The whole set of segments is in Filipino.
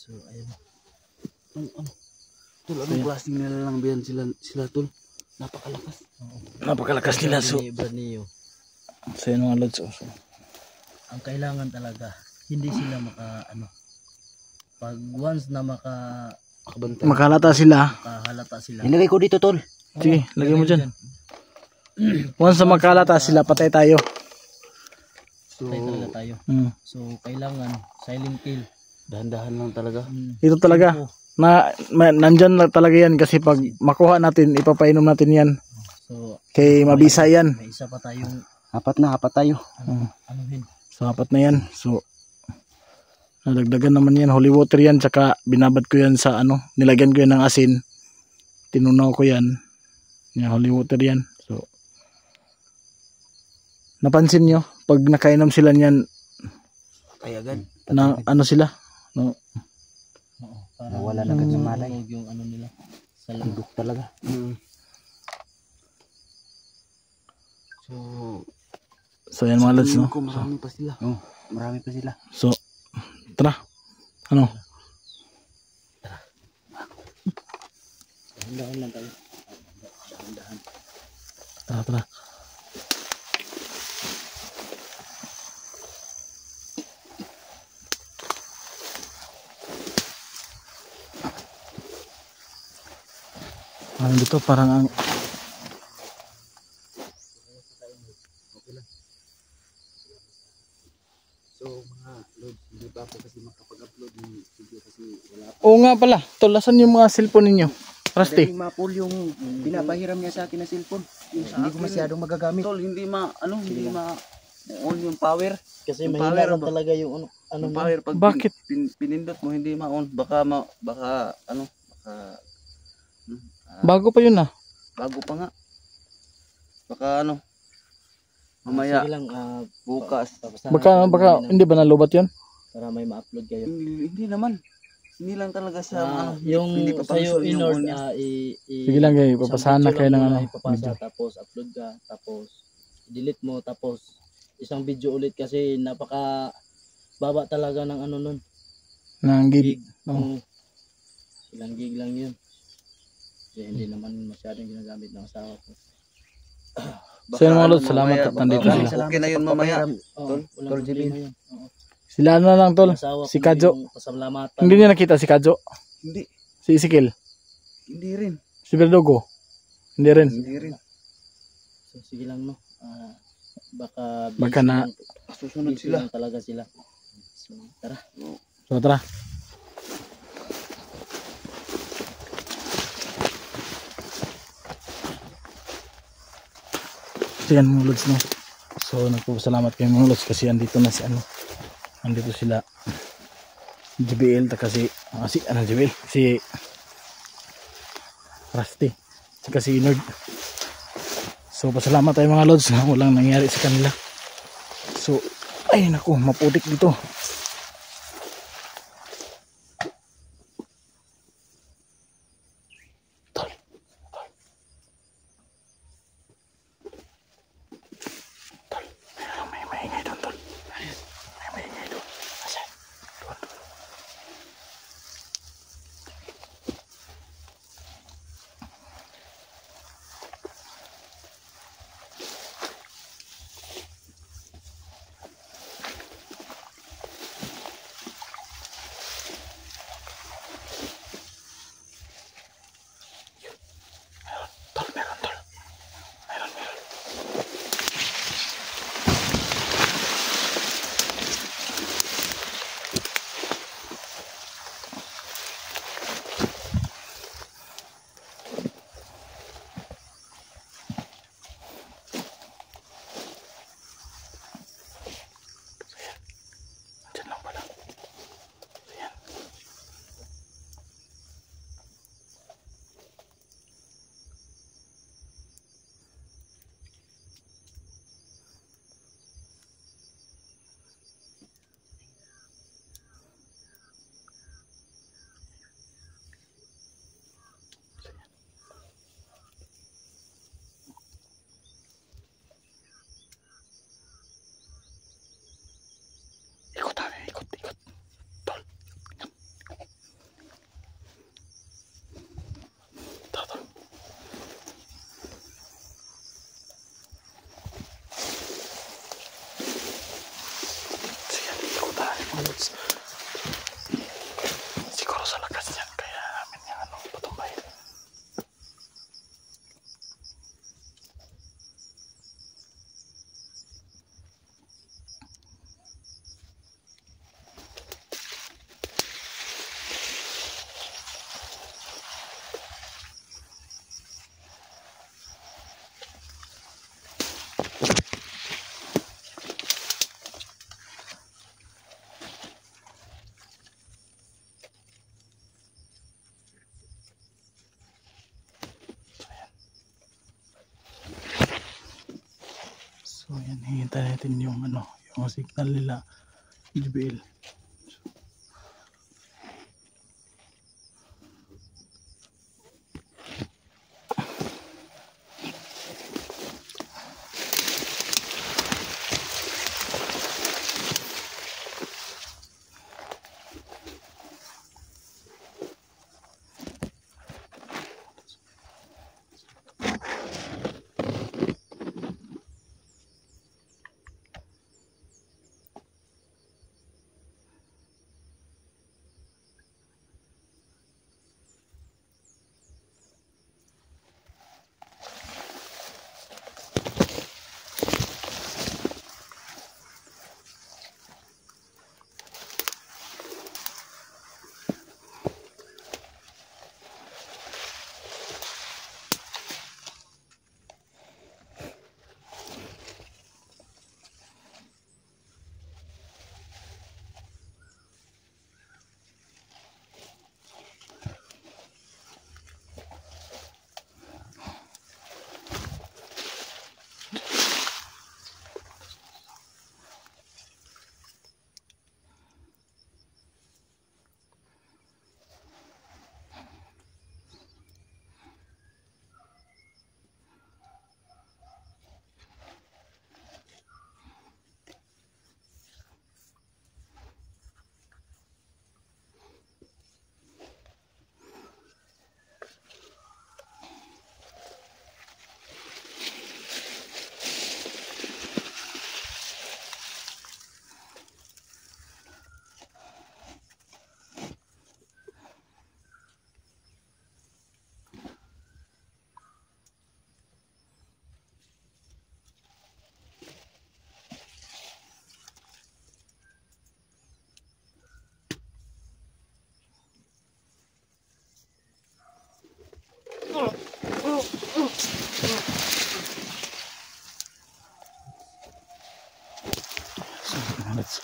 So ayun. Ano? Tol, anong klaseng nilalang sila tol? Napakalakas. Napakalakas nila. So yun mga lods. So, ang kailangan talaga hindi sila pag once na makahalata sila. Ilagay ko dito tol. Sige, lagay mo dyan. Once na makahalata sila, patay tayo. Patay talaga tayo. So kailangan silent kill. Dahan-dahan lang talaga. Ito talaga. Nandyan lang talaga yan kasi pag makuha natin, ipapainom natin yan. So kay mabisa yan. May isa pa tayong Apat tayo. So apat na yan. So nadagdagan naman yan. Holy water yan. Tsaka binabad ko yan sa nilagyan ko yan ng asin. Tinunaw ko yan. Yan, holy water yan. So napansin nyo, pag nakainom sila niyan, Ay agad. Sila? No. Nawala na agad ng malay. Yung nila. Salundok talaga. So yan mga lads, no? Marami pa sila. Marami pa sila. So tara. Dahan lang tayo. Tara. Dito parang ang Hindi pa ako kasi makapag-upload ng video kasi wala pa. Oo nga pala, tulasan yung mga cellphone ninyo. Rusty. Hindi ma-pull yung pinapahiram niya sa akin na cellphone. Hindi ko masyadong magagamit. Tol, hindi ma-on yung power. Kasi mahina lang talaga yung power pag Bakit? Pinindot mo hindi ma-on. Baka Bago pa yun bago pa nga. Baka mamaya sige lang, bukas. Baka hindi ba nalubat yun? Para may ma-upload kayo. Hindi naman. Hindi lang talaga sa yung hindi pa sa'yo function in yung order on niya. Sige lang kayo, ipapasahan na kayo ng ipapasa, video. tapos upload ka, tapos delete mo, tapos isang video ulit kasi napaka baba talaga ng nun. Ng gig. Ilang gig lang yun. Kasi hindi naman masyadong ginagamit ng asawa ko. So yun mga lods, salamat at nandito sila. Okay na yun mamaya. Tol Jibin. Sila lang tol, si Kadjo. Hindi niya nakita si Kadjo? Hindi. Si Ezekiel? Hindi rin. Si Verdugo? Hindi rin. So sige lang baka na susunod sila talaga sila. So tara. So yan mga lods, no. So nagpapasalamat kayo mga lods kasi andito na andito sila JBL kasi JBL si Rusty kasi Inord. So pasalamat tayo mga lods na walang nangyari sa kanila. So ay naku, maputik dito. Pantay natin yung ano, yung signal nila JBL. Let's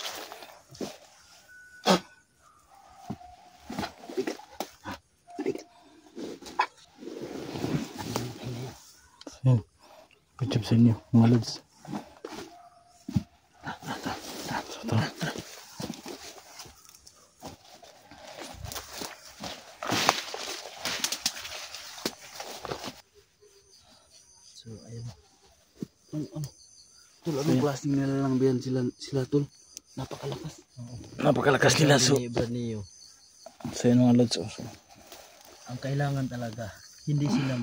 good job sa inyo mga lods. So ayun. Tol, anong klaseng nilalang sila tol? Napakalakas. Napakalakas nila. So yun mga lods. So, Ang kailangan talaga hindi sila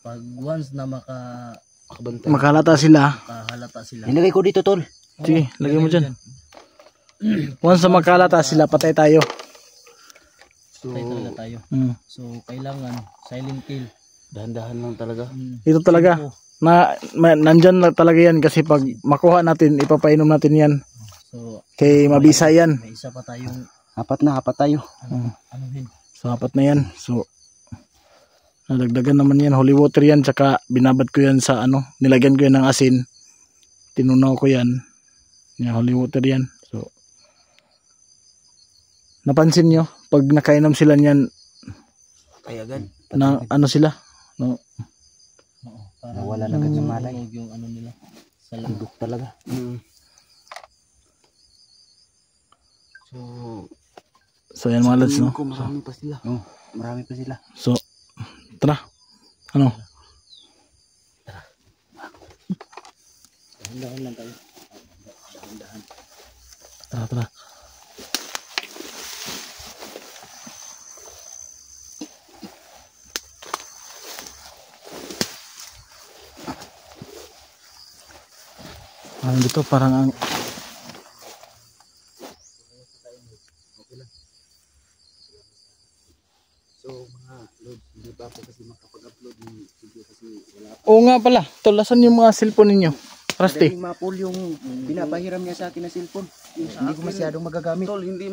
pag once na Makabantay. makahalata sila. makahalata sila. Nilagay ko dito tol. Sige, lagay mo dyan. Once na makahalata sila, patay tayo. So, Patay talaga tayo. So kailangan silent kill. dahan-dahan lang talaga. Ito talaga. Nandyan na talaga yan kasi pag makuha natin, ipapainom natin yan. So Kay mabisa yan. may isa pa tayong Apat tayo. anuhin. So apat na yan. So nadagdagan naman yan. Holy water yan. Tsaka binabad ko yan sa ano. Nilagyan ko yan ng asin. Tinunaw ko yan. Yan, holy water yan. So napansin nyo, pag nakainom sila niyan, Kaya agad. na ano sila? No, Oo, para Nawala na agad ng malay. yung ano nila sa loob. Tundok talaga. so yan mga lads, no? Marami pa sila. Marami pa sila. So, tara. Ano? Dahan-dahan lang tayo. Tara. Dito parang ang So mga load, hindi pa ako kasi makapag-upload ng video kasi wala pa. oo nga pala. Tulasan yung mga cellphone ninyo. Rusty. Hindi mapul yung binapahiram niya sa akin na cellphone. Hindi ko masyadong magagamit. Tol, hindi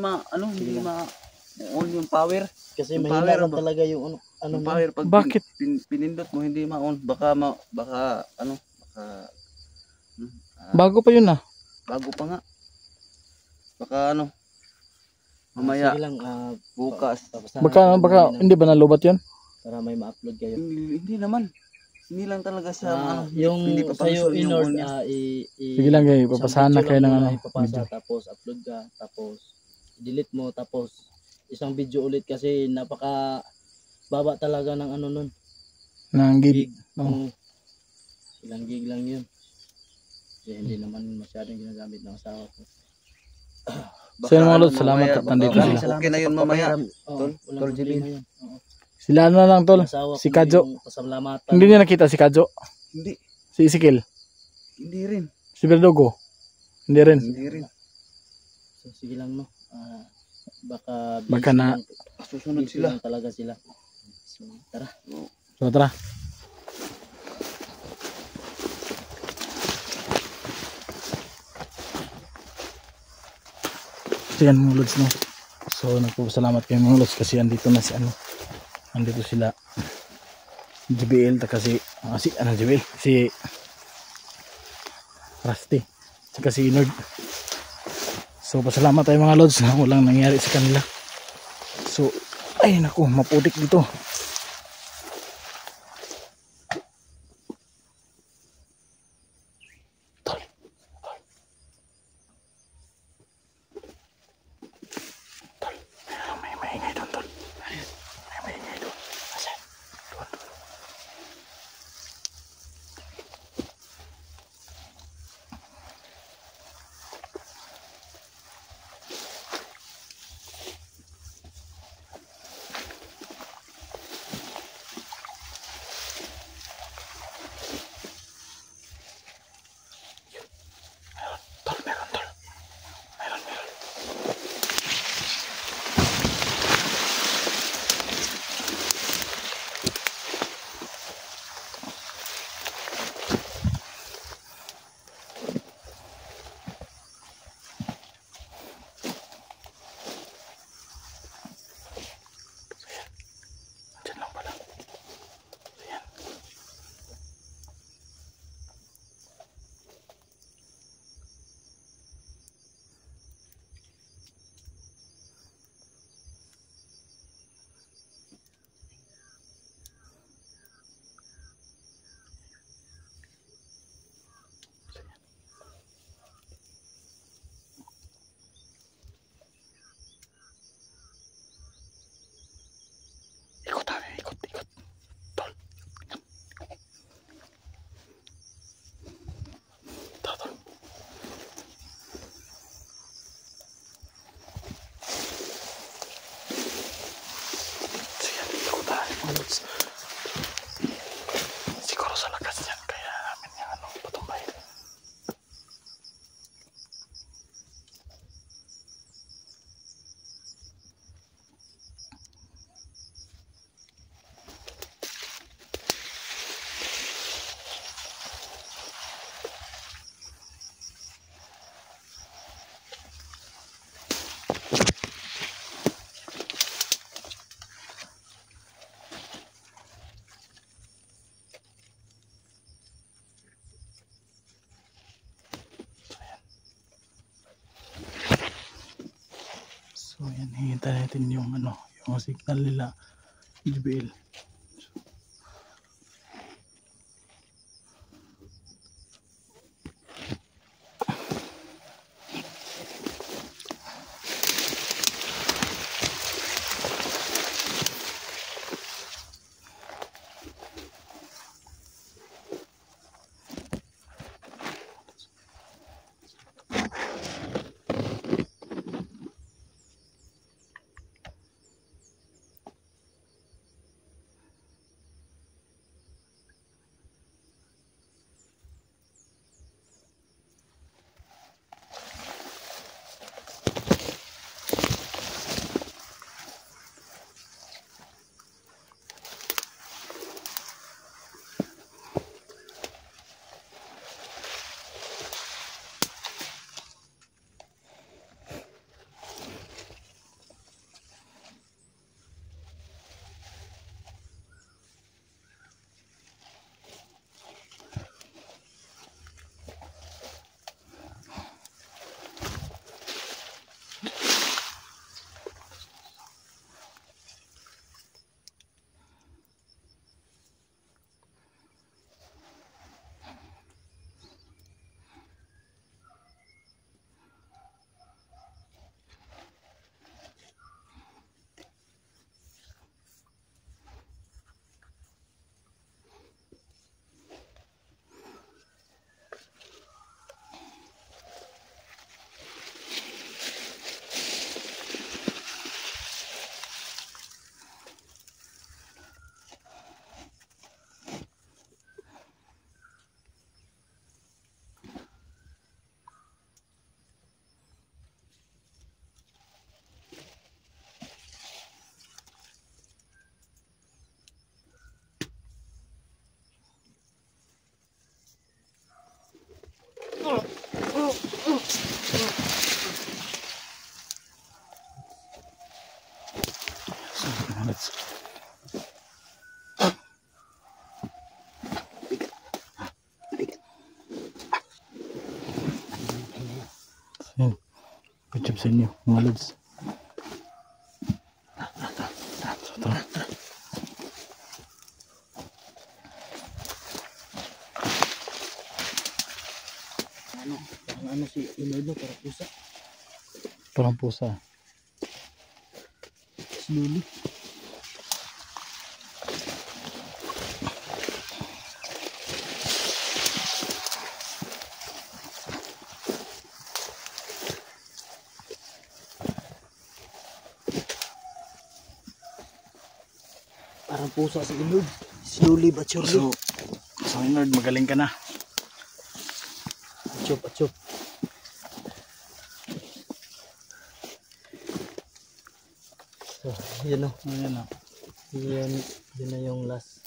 on yung power. Kasi Yung mahina power lang ba? talaga yung ano Yung mo. power pag Bakit? pinindot mo hindi ma-on. Baka Bago pa yun ah. bago pa nga. Baka mamaya Sige lang, bukas. tapos na- Baka hindi ba nalubat yun? para may ma-upload kayo. Hindi naman. Hindi lang talaga siya yung hindi pa sa'yo function yung in-order, unya. Sige lang kayo, ipapasahan na kayo ng ano. ipapasa, Video. tapos upload ka, tapos delete mo, tapos isang video ulit kasi napaka baba talaga ng ano nun. Ng gig. Oh. Ilang gig lang yun. Kasi hindi naman masyadong ginagamit ng asawa ko. So yun mga lods, salamat at nandito sila. Okay na yun mamaya. Tol, walang problema yan. Sila ano na lang tol, Asawa si ko Kadjo. yung pasalamatan. Hindi niya nakita si Kadjo. Hindi. Si Ezekiel. Hindi rin. Si Verdugo. Hindi rin. Hindi rin. So, sige lang no. Baka na susunod busy sila. lang talaga sila. So tara. So tara. So yan mga lods no. So nagpapasalamat kayo mga lods kasi andito na si ano. Andito sila. JBL kasi si ano JBL si Rusty saka si Inord. So pasalamat tayo mga lods na walang nangyari sa kanila. So ay naku, maputik dito. May maingay doon tol. May maingay doon. Asan? Doon. Tol, meron tol. Meron. Diyan lang pala. Ayan. Ikot tayo, ikot. Tol. Tol. Sige, ikot tayo mga lods. Siguro sa lakas yan kaya namin yung ano, patumbay. So yan, hihintay natin yung ano, yung signal nila JBL. Let's good job sa inyo mga lods. So, tara. Ano si Inoy no, para pusa. Parang pusa. Slowly. Parang pusa si Inoy. Slowly but surely. So Inord, magaling ka na. Achop, achop. So, yun o. Ayan o. Yun na yung last.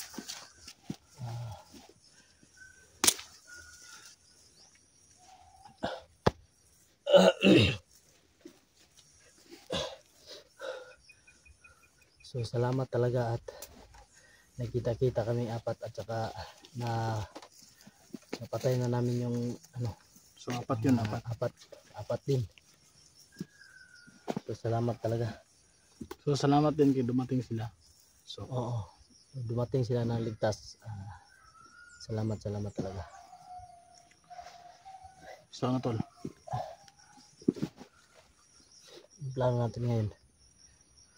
So, salamat talaga at nakita-kita kaming apat at saka napatay na namin yung ano. So apat yun, apat. Apat din. So, salamat talaga. So salamat din kay dumating sila. So Oo. Dumating sila ng ligtas. Salamat talaga. so ano tol? Ang plano natin ngayon.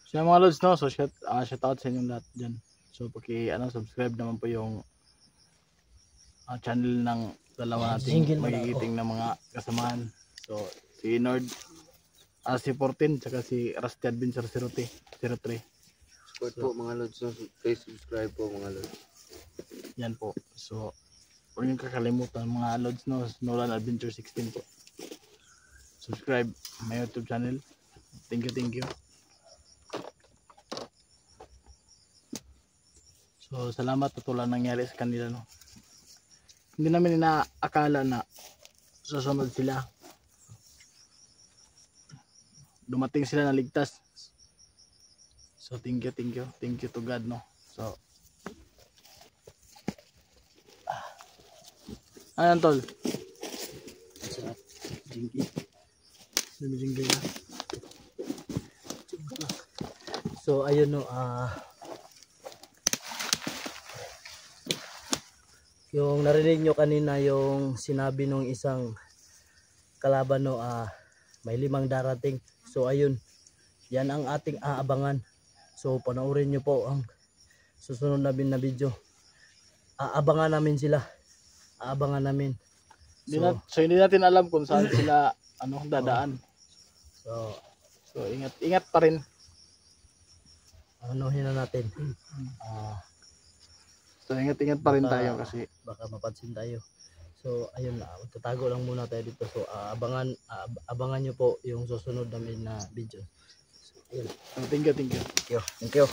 So mga lods no, so shout out sa inyong lahat dyan. So subscribe naman po yung channel ng dalawa nating Jingle magigiting na mga kasamahan. So si Nord, si 14 tsaka si Rusty Adventure 03. Support po mga lods. Please subscribe po mga lods. Yan po. So huwag niyong kakalimutan mga lods no, Nolan Adventure 16 po. Subscribe my YouTube channel. Thank you. So salamat at wala nangyari sa kanila no. Hindi namin inaakala na susunod sila. Dumating sila na ligtas. So thank you to God no. So ayan tol. Sarap. Jinky. Lumijing ka. So ayun no, yung narinig nyo kanina yung sinabi nung isang kalaban no, may 5 darating. So ayun, yan ang ating aabangan. So panoorin nyo po ang susunod na video. Aabangan namin sila. So hindi natin alam kung saan sila dadaan. So ingat pa rin. Anuhin na natin. So ingat pa rin tayo kasi baka mapansin tayo. So ayun, tatago lang muna tayo dito. So abangan nyo po yung susunod namin na video. So, ayun. thank you. Thank you.